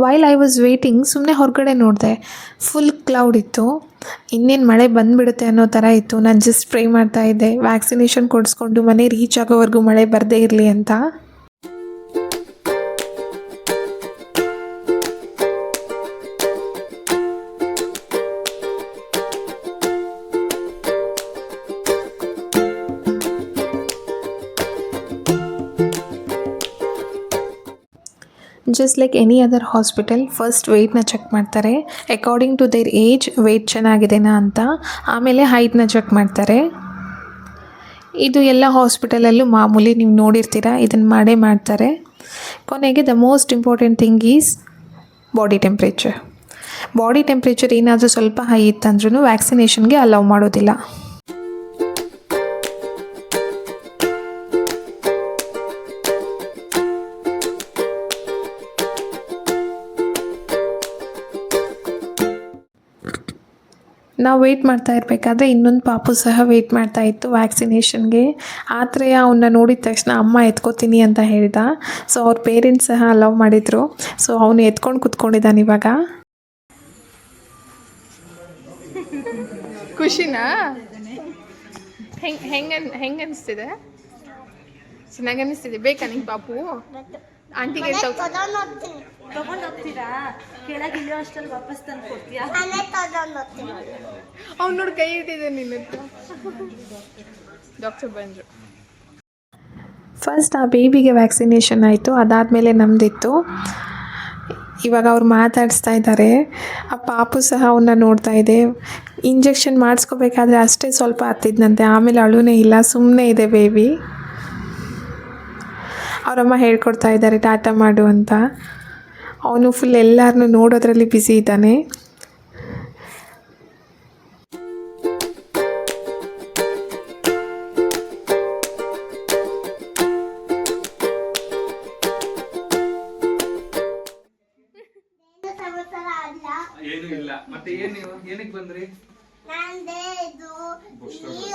Speaker 1: While I was waiting ಸುಮ್ಮನೆ ಹೊರಗಡೆ ನೋಡಿದೆ, ಫುಲ್ ಕ್ಲೌಡ್ ಇತ್ತು. ಇನ್ನೇನು ಮಳೆ ಬಂದುಬಿಡುತ್ತೆ ಅನ್ನೋ ಥರ ಇತ್ತು. ನಾನು ಜಸ್ಟ್ ಪ್ರೇ ಮಾಡ್ತಾಯಿದ್ದೆ ವ್ಯಾಕ್ಸಿನೇಷನ್ ಕೊಡಿಸ್ಕೊಂಡು ಮನೆ ರೀಚ್ ಆಗೋವರೆಗೂ ಮಳೆ ಬರದೇ ಇರಲಿ ಅಂತ. Just like any other hospital, first ವೆಯ್ಟ್ನ ಚೆಕ್ ಮಾಡ್ತಾರೆ. According to their age weight ಚೆನ್ನಾಗಿದೆನಾ ಅಂತ, ಆಮೇಲೆ ಹೈಟ್ನ ಚೆಕ್ ಮಾಡ್ತಾರೆ. ಇದು ಎಲ್ಲ ಹಾಸ್ಪಿಟಲಲ್ಲೂ ಮಾಮೂಲಿ, ನೀವು ನೋಡಿರ್ತೀರ, ಇದನ್ನು ಮಾಡೇ ಮಾಡ್ತಾರೆ. ಕೊನೆಗೆ the most important thing is body temperature. Body temperature ಏನಾದರೂ ಸ್ವಲ್ಪ ಹೈ ಇತ್ತಂದ್ರೂ ವ್ಯಾಕ್ಸಿನೇಷನ್ಗೆ ಅಲೌ ಮಾಡೋದಿಲ್ಲ. ನಾವು ವೆಯ್ಟ್ ಮಾಡ್ತಾ ಇರಬೇಕಾದ್ರೆ ಇನ್ನೊಂದು ಪಾಪು ಸಹ ವೆಯ್ಟ್ ಮಾಡ್ತಾ ಇತ್ತು ವ್ಯಾಕ್ಸಿನೇಷನ್ಗೆ. ಆತ್ರೇಯ ಅವನ್ನ ನೋಡಿದ ತಕ್ಷಣ ಅಮ್ಮ ಎತ್ಕೋತೀನಿ ಅಂತ ಹೇಳ್ದ. ಸೊ ಅವ್ರ ಪೇರೆಂಟ್ಸ್ ಸಹ ಅಲೌ ಮಾಡಿದರು. ಸೊ ಅವನು ಎತ್ಕೊಂಡು ಕುತ್ಕೊಂಡಿದ್ದಾನೆ ಇವಾಗ.
Speaker 4: ಖುಷಿನಾ? ಹೆಂಗೆ ಅನಿಸ್ತಿದೆ? ಚೆನ್ನಾಗಿ ಅನಿಸ್ತಿದೆ. ಬೇಕಾ ನಿಂಗೆ ಪಾಪು? ಆಂಟಿಗೆ
Speaker 5: ತಗೊಂಡ್ ಹೋಗ್ತೀರಾ? ಕೆಳಗೆ ಇಳಿಯೋ ಅಷ್ಟಲ್ಲಿ ವಾಪಸ್ ತಂದು ಕೊಡ್ತೀಯಾ?
Speaker 4: ಅವ್ನು ನೋಡಿ ಕೈ ಇಟ್ಟಿದೆ ನಿನ್ನ ಹತ್ರ. ಡಾಕ್ಟರ್ ಬಂದರು.
Speaker 1: ಫಸ್ಟ್ ಆ ಬೇಬಿಗೆ ವ್ಯಾಕ್ಸಿನೇಷನ್ ಆಯಿತು, ಅದಾದಮೇಲೆ ನಮ್ಮದಿತ್ತು. ಇವಾಗ ಅವ್ರು ಮಾತಾಡಿಸ್ತಾ ಇದ್ದಾರೆ. ಆ ಪಾಪು ಸಹ ಅವನ್ನ ನೋಡ್ತಾ ಇದೆ. ಇಂಜೆಕ್ಷನ್ ಮಾಡಿಸ್ಕೋಬೇಕಾದ್ರೆ ಅಷ್ಟೇ ಸ್ವಲ್ಪ ಹತ್ತಿದ್ನಂತೆ, ಆಮೇಲೆ ಅಳುನೇ ಇಲ್ಲ, ಸುಮ್ಮನೆ ಇದೆ ಬೇಬಿ. ಅವರಮ್ಮ ಹೇಳ್ಕೊಡ್ತಾ ಇದ್ದಾರೆ ಟಾಟಾ ಮಾಡು ಅಂತ. ಅವನು ಫುಲ್ ಎಲ್ಲರನ್ನೂ ನೋಡೋದ್ರಲ್ಲಿ ಬ್ಯುಸಿ ಇದ್ದಾನೆ.
Speaker 2: ಸಮಾಚಾರ ಅಲ್ಲ.
Speaker 6: ಏನು ಇಲ್ಲ. ಮತ್ತೆ ಏನಕ್ಕೆ ಬಂದ್ರಿ?
Speaker 2: ನಂದೇ ಇದು ಈಗ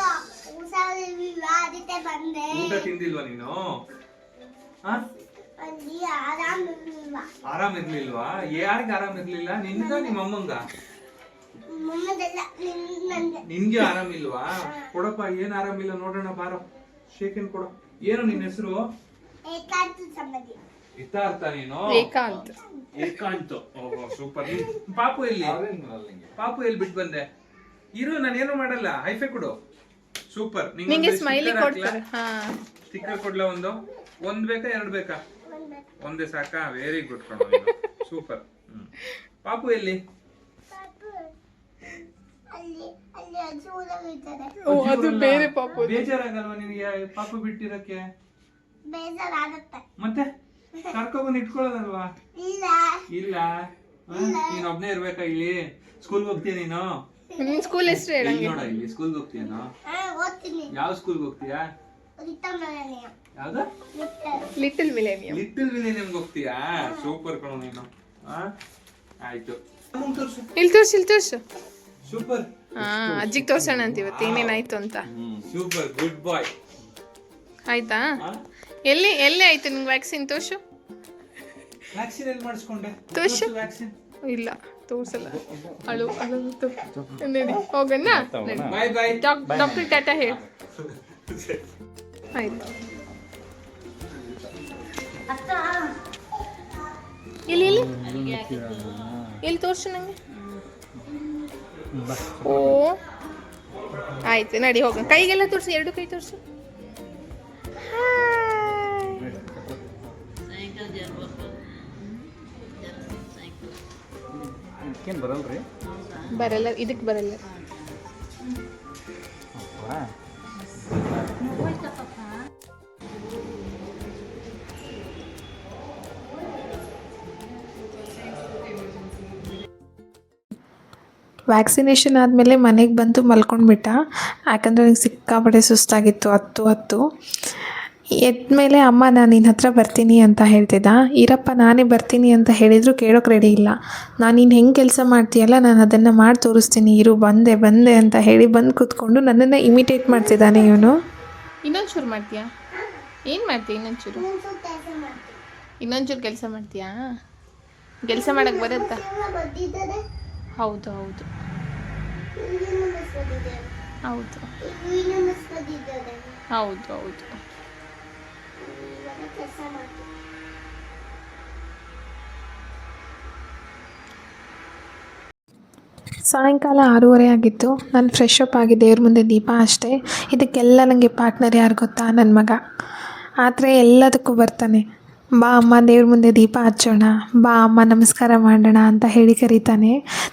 Speaker 2: ಅದಕ್ಕೆ ಬಂದೆ.
Speaker 6: ಊಟ ತಿಂದಿಲ್ವಾ ನೀನು?
Speaker 2: ಅಲ್ಲಿ ಆರಾಮಿರ್ಲಿಲ್ಲ.
Speaker 6: ಆರಾಮ್ ಇರ್ಲಿಲ್ವಾ? ಯಾರಿಗೆ ಆರಾಮ್ ಇರ್ಲಿಲ್ಲ? ನಿನ್ಗ ನಿಮ್ಮ ಅಮ್ಮಂಗ?
Speaker 2: ಮಮ್ಮದೆಲ್ಲ ನಂದೆ.
Speaker 6: ನಿನ್ಗೆ ಆರಾಮಿಲ್ವಾ? ಕೊಡಪ್ಪ, ಏನ್ ಆರಾಮಿಲ್ಲ ನೋಡೋಣ, ಬಾರೋ ಶೇಖನ್ ಕೊಡು. ಏನು ನಿನ್ನ ಹೆಸರು?
Speaker 2: ಏಕಾಂತ ಸಂಬಂಧಿ.
Speaker 6: ಇತ್ತಾರ್ಥ ನೀನು?
Speaker 4: ಏಕಾಂತ್.
Speaker 6: ಏಕಾಂತ್. ಓಹೋ ಸೂಪರ್. ಪಾಪು ಎಲ್ಲಿ? ಪಾಪು ಎಲ್ಲಿ ಬಿಟ್ಟು ಬಂದೆ? ಇರು, ನಾನೇನು ಮಾಡಲ್ಲ. ಹೈಫೈ ಕೊಡು. ಸೂಪರ್.
Speaker 4: ನಿಂಗೆ ಸ್ಮೈಲಿ ಕೊಡ್ತಾರೆ. ಹಾ,
Speaker 6: ಸ್ಟಿಕ್ಕರ್ ಕೊಡ್ಲಾ? ಒಂದ್ ಬೇಕಾ ಎರಡು ಬೇಕಾ? ಒಂದೇ ಸಾಕಾ? ವೆರಿ ಗುಡ್ ಕಣೋ, ಸೂಪರ್. ಪಾಪು ಎಲ್ಲಿ?
Speaker 2: ಅಲ್ಲಿ ಅಲ್ಲಿ ಅಜ್ಜೂರಾಗಿದ್ದಾರೆ.
Speaker 4: ಓ, ಅದು ಬೇರೆ ಪಾಪು.
Speaker 6: ಬೇಜಾರಾಗಲ್ವಾ ನಿನಗೆ ಪಾಪು ಬಿಟ್ಟಿರಕ್ಕೆ?
Speaker 2: ಬೇಜಾರಾಗುತ್ತೆ.
Speaker 6: ಮತ್ತೆ ಕರ್ಕೊಂಡ್ ಇಟ್ಕೊಳ್ಳೋದಲ್ವಾ?
Speaker 2: ಇಲ್ಲ
Speaker 6: ಇಲ್ಲ. ನೀನ್ ಒಬ್ನೇ ಇರ್ಬೇಕಾ ಇಲ್ಲಿ? ಸ್ಕೂಲ್ಗೆ ಹೋಗ್ತೀಯ ನೀನು?
Speaker 4: ನಿನ್ ಸ್ಕೂಲ್ ಹೆಸರು ಹೇಳಂಗೆ.
Speaker 6: ನೋಡ, ಇಲ್ಲಿ ಸ್ಕೂಲ್ಗೆ ಹೋಗ್ತೀಯನೋ?
Speaker 2: ಓದ್ತೀನಿ.
Speaker 6: ಯಾವ ಸ್ಕೂಲ್ಗೆ ಹೋಗ್ತೀಯಾ? ಯಾವ್ದು?
Speaker 4: Little millennium.
Speaker 6: ಲಿಟಲ್ ವಿಲೇನಿಯಂಗೆ ಹೋಗ್ತೀಯಾ? ಸೂಪರ್ ಕಣೋ ನೀನು. ಆಯ್ತು,
Speaker 4: ಇಲ್ಲಿ ತೋರ್ಸು.
Speaker 6: ಸೂಪರ್.
Speaker 4: ಹಾ, ಅಜ್ಜಿಗೆ ತೋರ್ಸೋಣ ಅಂತ ಇವತ್ತು ಏನೇನಾಯ್ತು ಅಂತ.
Speaker 6: ಸೂಪರ್, ಗುಡ್ ಬಾಯ್.
Speaker 4: ಆಯ್ತಾ? ಎಲ್ಲಿ ಆಯ್ತು ನಿಂಗೆ ವ್ಯಾಕ್ಸಿನ್? ತೋರ್ಸು.
Speaker 6: ವ್ಯಾಕ್ಸಿನ್ ಎಲ್ಲಿ ಮಾಡಿಸ್ಕೊಂಡೆ?
Speaker 4: ತೋರ್ಸು.
Speaker 6: ವ್ಯಾಕ್ಸಿನ್
Speaker 4: ಇಲ್ಲ, ತೋರ್ಸಲ್ಲ. ಅಳು ನಡಿ ಹೋಗೋಣ.
Speaker 6: ಬಾಯ್ ಬಾಯ್.
Speaker 4: ಡಾಕ್ಟರ್ ಟಾಟಾ ಹೇಳಿ. ಆಯ್ತು. ಇಲ್ಲಿ ತೋರ್ಸು ನಂಗೆ. ಓ ಆಯ್ತು, ನಡಿ ಹೋಗೋಣ. ಕೈಗೆಲ್ಲ ತೋರಿಸು, ಎರಡು ಕೈ ತೋರಿಸು. ಬರಲ್ಲ, ಇದಕ್ಕೆ ಬರಲ್ಲ.
Speaker 1: ವ್ಯಾಕ್ಸಿನೇಷನ್ ಆದಮೇಲೆ ಮನೆಗೆ ಬಂದು ಮಲ್ಕೊಂಡ್ಬಿಟ್ಟ. ಯಾಕಂದರೆ ನನಗೆ ಸಿಕ್ಕಾಪಟ್ಟೆ ಸುಸ್ತಾಗಿತ್ತು. ಹತ್ತು ಎದ್ಮೇಲೆ ಅಮ್ಮ ನಾನು ನಿನ್ನ ಹತ್ರ ಬರ್ತೀನಿ ಅಂತ ಹೇಳ್ತಿದ್ದ. ಇರಪ್ಪ ನಾನೇ ಬರ್ತೀನಿ ಅಂತ ಹೇಳಿದ್ರು ಕೇಳೋಕೆ ರೆಡಿ ಇಲ್ಲ. ನಾನು ನೀನು ಹೆಂಗೆ ಕೆಲಸ ಮಾಡ್ತೀಯಲ್ಲ, ನಾನು ಅದನ್ನು ಮಾಡಿ ತೋರಿಸ್ತೀನಿ ಇರು, ಬಂದೆ ಅಂತ ಹೇಳಿ ಬಂದು ಕೂತ್ಕೊಂಡು ನನ್ನನ್ನು ಇಮಿಟೇಟ್ ಮಾಡ್ತಿದ್ದಾನೆ ಇವನು.
Speaker 4: ಇನ್ನೊಂಚೂರು ಮಾಡ್ತೀಯಾ? ಏನು ಮಾಡ್ತೀಯ? ಇನ್ನೊಂಚೂರು ಕೆಲಸ ಮಾಡ್ತೀಯಾ? ಕೆಲಸ ಮಾಡಕ್ಕೆ ಬರುತ್ತಾ?
Speaker 2: ಬಂದಿದ್ದಾರೆ,
Speaker 4: ಹೌದು ಹೌದು
Speaker 2: ಇನ್ನೊಂದು ಬಸ್ ಬಂದಿದ್ದಾರೆ,
Speaker 4: ಹೌದು
Speaker 2: ಇನ್ನೊಂದು ಬಸ್ ಬಂದಿದ್ದಾರೆ.
Speaker 4: ಹೌದು ಹೌದು.
Speaker 2: ಇವಾಗ ಕೆಲಸ ಮಾಡ್ತೀನಿ.
Speaker 1: ಸಾಯಂಕಾಲ 6:30 ಆಗಿತ್ತು. ನಾನು ಫ್ರೆಶ್ ಅಪ್ ಆಗಿ ದೇವ್ರ ಮುಂದೆ ದೀಪ ಅಷ್ಟೇ. ಇದಕ್ಕೆಲ್ಲ ನನಗೆ ಪಾರ್ಟ್ನರ್ ಯಾರು ಗೊತ್ತಾ? ನನ್ನ ಮಗ. ಆದರೆ ಎಲ್ಲದಕ್ಕೂ ಬರ್ತಾನೆ. ಬಾ ಅಮ್ಮ ದೇವ್ರ ಮುಂದೆ ದೀಪ ಹಚ್ಚೋಣ, ಬಾ ಅಮ್ಮ ನಮಸ್ಕಾರ ಮಾಡೋಣ ಅಂತ ಹೇಳಿ ಕರೀತಾನೆ.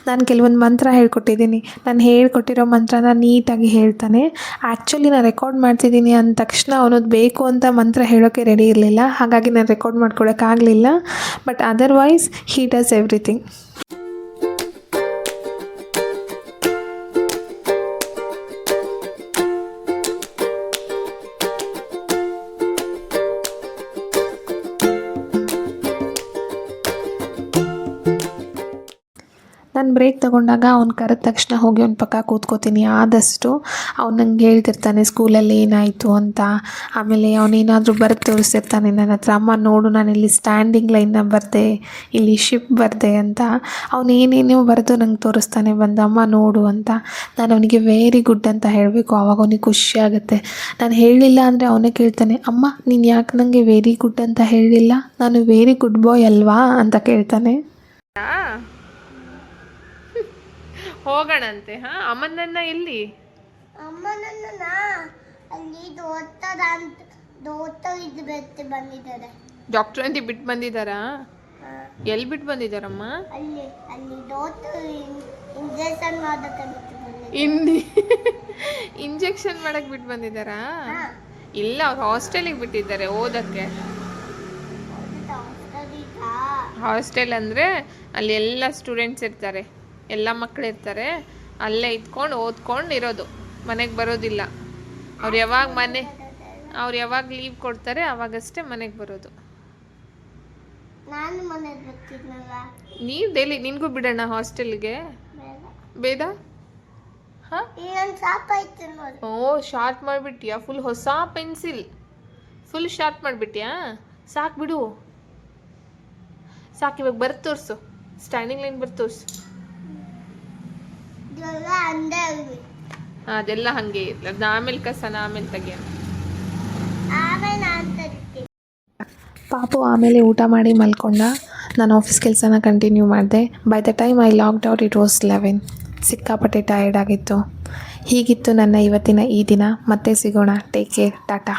Speaker 1: ನಾನು ಕೆಲವೊಂದು ಮಂತ್ರ ಹೇಳ್ಕೊಟ್ಟಿದ್ದೀನಿ. ನಾನು ಹೇಳ್ಕೊಟ್ಟಿರೋ ಮಂತ್ರನ ನೀಟಾಗಿ ಹೇಳ್ತಾನೆ. ಆ್ಯಕ್ಚುಲಿ ನಾನು ರೆಕಾರ್ಡ್ ಮಾಡ್ತಿದ್ದೀನಿ ಅಂದ ತಕ್ಷಣ ಅವನದು ಬೇಕು ಅಂತ ಮಂತ್ರ ಹೇಳೋಕ್ಕೆ ರೆಡಿ ಇರಲಿಲ್ಲ. ಹಾಗಾಗಿ ನಾನು ರೆಕಾರ್ಡ್ ಮಾಡ್ಕೊಳಕ್ಕಾಗಲಿಲ್ಲ. But otherwise he does everything. ನಾನು ಬ್ರೇಕ್ ತೊಗೊಂಡಾಗ ಅವ್ನು ಕರೆದ ತಕ್ಷಣ ಹೋಗಿ ಅವ್ನ ಪಕ್ಕ ಕೂತ್ಕೋತೀನಿ. ಆದಷ್ಟು ಅವ್ನು ನಂಗೆ ಹೇಳ್ತಿರ್ತಾನೆ ಸ್ಕೂಲಲ್ಲಿ ಏನಾಯಿತು ಅಂತ. ಆಮೇಲೆ ಅವನೇನಾದರೂ ಬರೆದು ತೋರಿಸ್ತಿರ್ತಾನೆ ನನ್ನ ಹತ್ರ, ಅಮ್ಮ ನೋಡು ನಾನು ಇಲ್ಲಿ ಸ್ಟ್ಯಾಂಡಿಂಗ್ ಲೈನ್ನ ಬರೆದೆ, ಇಲ್ಲಿ ಶಿಪ್ ಬರೆದೆ ಅಂತ. ಅವನು ಏನೇನೋ ಬರೆದು ನಂಗೆ ತೋರಿಸ್ತಾನೆ ಬಂದು, ಅಮ್ಮ ನೋಡು ಅಂತ. ನಾನು ಅವನಿಗೆ ವೆರಿ ಗುಡ್ ಅಂತ ಹೇಳಬೇಕು. ಆವಾಗ ಅವನಿಗೆ ಖುಷಿ ಆಗುತ್ತೆ. ನಾನು ಹೇಳಲಿಲ್ಲ ಅಂದರೆ ಅವನೇ ಕೇಳ್ತಾನೆ, ಅಮ್ಮ ನೀನು ಯಾಕೆ ನನಗೆ ವೆರಿ ಗುಡ್ ಅಂತ ಹೇಳಲಿಲ್ಲ, ನಾನು ವೆರಿ ಗುಡ್ ಬಾಯ್ ಅಲ್ವಾ ಅಂತ ಕೇಳ್ತಾನೆ.
Speaker 4: ಹೋಗೋಣಂತೆ. ಹಾಂ, ಅಮ್ಮನನ್ನ ಎಲ್ಲಿ?
Speaker 2: ಅಮ್ಮನನ್ನ ಅಲ್ಲಿ ದೋತ ಇದು ಬೆತ್ತೆ ಬಂದಿದ್ದಾರೆ.
Speaker 4: ಡಾಕ್ಟ್ರ್ ಅಂತ ಬಿಟ್ಟು ಬಂದಿದ್ದಾರಾ? ಎಲ್ಲಿ ಬಿಟ್ಟು ಬಂದಿದ್ದಾರಮ್ಮ?
Speaker 2: ಅಲ್ಲಿ ಅಲ್ಲಿ ದೋತ ಇಂಜೆಕ್ಷನ್ ಮಾಡೋಕ್ಕೆ ಬಿಟ್ಟು ಬಂದಿದ್ದಾರೆ.
Speaker 4: ಇಂಜೆಕ್ಷನ್ ಮಾಡಕ್ಕೆ ಬಿಟ್ಟು ಬಂದಿದ್ದಾರಾ? ಇಲ್ಲ, ಅವ್ರು ಹಾಸ್ಟೆಲಿಗೆ ಬಿಟ್ಟಿದ್ದಾರೆ ಓದಕ್ಕೆ. ಹಾಸ್ಟೆಲ್ ಅಂದರೆ ಅಲ್ಲಿ ಎಲ್ಲ ಸ್ಟೂಡೆಂಟ್ಸ್ ಇರ್ತಾರೆ, ಎಲ್ಲ ಮಕ್ಕಳು ಇರ್ತಾರೆ. ಅಲ್ಲೇ ಇದ್ಕೊಂಡು ಓದ್ಕೊಂಡು ಇರೋದು, ಮನೆಗೆ ಬರೋದಿಲ್ಲ. ಅವ್ರು ಯಾವಾಗ ಲೀವ್ ಕೊಡ್ತಾರೆ ಅವಾಗಷ್ಟೇ ಮನೆಗೆ ಬರೋದು.
Speaker 2: ನಾನು ಮನೆಗೆ ಬರ್ತಿದ್ನಲ್ಲ.
Speaker 4: ನೀವು ಡೈಲಿ ನಿನಗೂ ಬಿಡೋಣ ಹಾಸ್ಟೆಲ್ಗೆ? ಬೇಡ? ಹಾಂ,
Speaker 2: ಇನ್ನೊಂದು ಸಾಪ್ ಆಯ್ತು ನೋಡಿ.
Speaker 4: ಓ, ಶಾರ್ಪ್ ಮಾಡಿಬಿಟ್ಯಾ? ಫುಲ್ ಹೊಸ ಪೆನ್ಸಿಲ್ ಫುಲ್ ಶಾರ್ಪ್ ಮಾಡಿಬಿಟ್ಯಾ? ಸಾಕು ಬಿಡು, ಸಾಕು. ಇವಾಗ ಬರ್ದು ತೋರಿಸು, ಸ್ಟ್ಯಾಂಡಿಂಗ್ ಲೈನ್ ಬರ್ದು ತೋರಿಸು. ಅದೆಲ್ಲ ಹಾಗೆ ಇರಲಿ. ಅದು ಆಮೇಲೆ ಕಸನ ಆಮೇಲೆ ತೆಗಿಯೋಣ.
Speaker 1: ಪಾಪು ಆಮೇಲೆ ಊಟ ಮಾಡಿ ಮಲ್ಕೊಂಡ. ನಾನು ಆಫೀಸ್ ಕೆಲಸನ ಕಂಟಿನ್ಯೂ ಮಾಡಿದೆ. By the time I logged out it was 11. ಸಿಕ್ಕಾಪಟ್ಟೆ ಟಯರ್ಡ್ ಆಗಿತ್ತು. ಹೀಗಿತ್ತು ನನ್ನ ಇವತ್ತಿನ ಈ ದಿನ. ಮತ್ತೆ ಸಿಗೋಣ. Take care. ಟಾಟಾ.